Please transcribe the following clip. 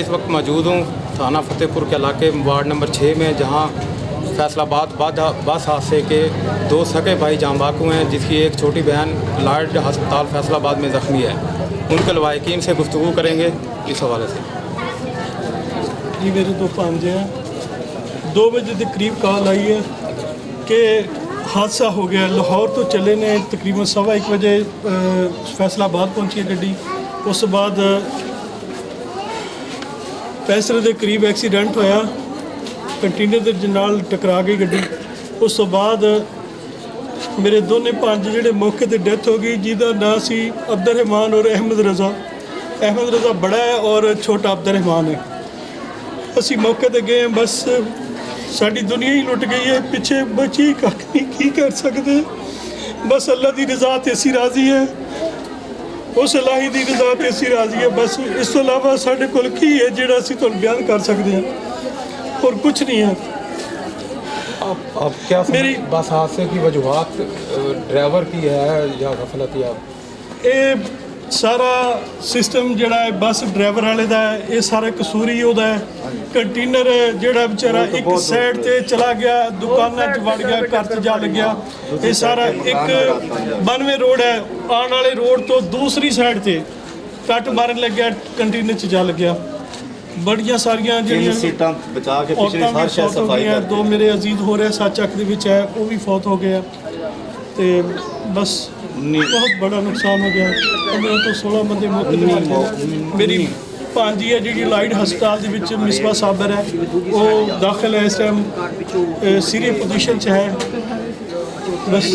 इस वक्त मौजूद हूँ थाना फतेहपुर के इलाके वार्ड नंबर 6 में, जहाँ फैसलाबाद बस हादसे के दो सगे भाई जाँ बाकू हैं, जिसकी एक छोटी बहन लार्ड अस्पताल फैसलाबाद में ज़ख्मी है। उनके लवाहिकीन से गुफ्तगू करेंगे इस हवाले से। जी मेरे दो भांजे हैं। 2 बजे के करीब कॉल आई है कि हादसा हो गया। लाहौर तो चले ने तकरीबन 1:15 बजे फैसलाबाद पहुंची है गड्डी। उस बाद पैसरे के करीब एक्सीडेंट होया, कंटेनर के नाल टकरा गई गड्डी। उस तो बाद मेरे दोने भांजे जिहड़े मौके पर डेथ हो गई, जिहदा नाम सी अब्दुल रहमान और अहमद रज़ा। अहमद रज़ा बड़ा है और छोटा अब्दुल रहमान है। असी मौके पर गए, बस साड़ी दुनिया ही लुट गई है, पिछे बची कख नहीं, की कर सकते। बस अल्लाह की रज़ा ते असी राज़ी है, उस इलाही की रज़ा ते असी राज़ी है। बस इस तो इलावा साढ़े कोल की है जिहड़ा असी तुहानूं बयान कर सकते हैं, और कुछ नहीं है। अब क्या मेरी बस हादसे की वजूहत ड्राइवर की है या गफलत? या ये सारा सिस्टम जिहड़ा है बस ड्राइवर वाले दा है, ये सारा कसूर ही उहदा है। कंटेनर जिहड़ा बेचारा एक साइड ते चला गया, दुकानां च वड़ गया, घर च जा लग्या। ये सारा एक 92 रोड है, आने वाले रोड तो दूसरी साइड ते कट मारन लग गया, कंटेनर च जा लग्या। बड़ियां सारियां जिहड़ियां सीटां बचा के पिछले सार शहर सफाई कर। 2 मेरे अजीज हो रहे सच अख दे विच है, वो भी फौत हो गया। तो बस बहुत बड़ा नुकसान हो गया। 15 तो 16 बंदे मौके ते मर गए। मेरी भांजी है जी लाइट हस्पताल दे विच मिसबा साबर है, वो दाखिल है इस टाइम सीरियस पोजीशन च है। बस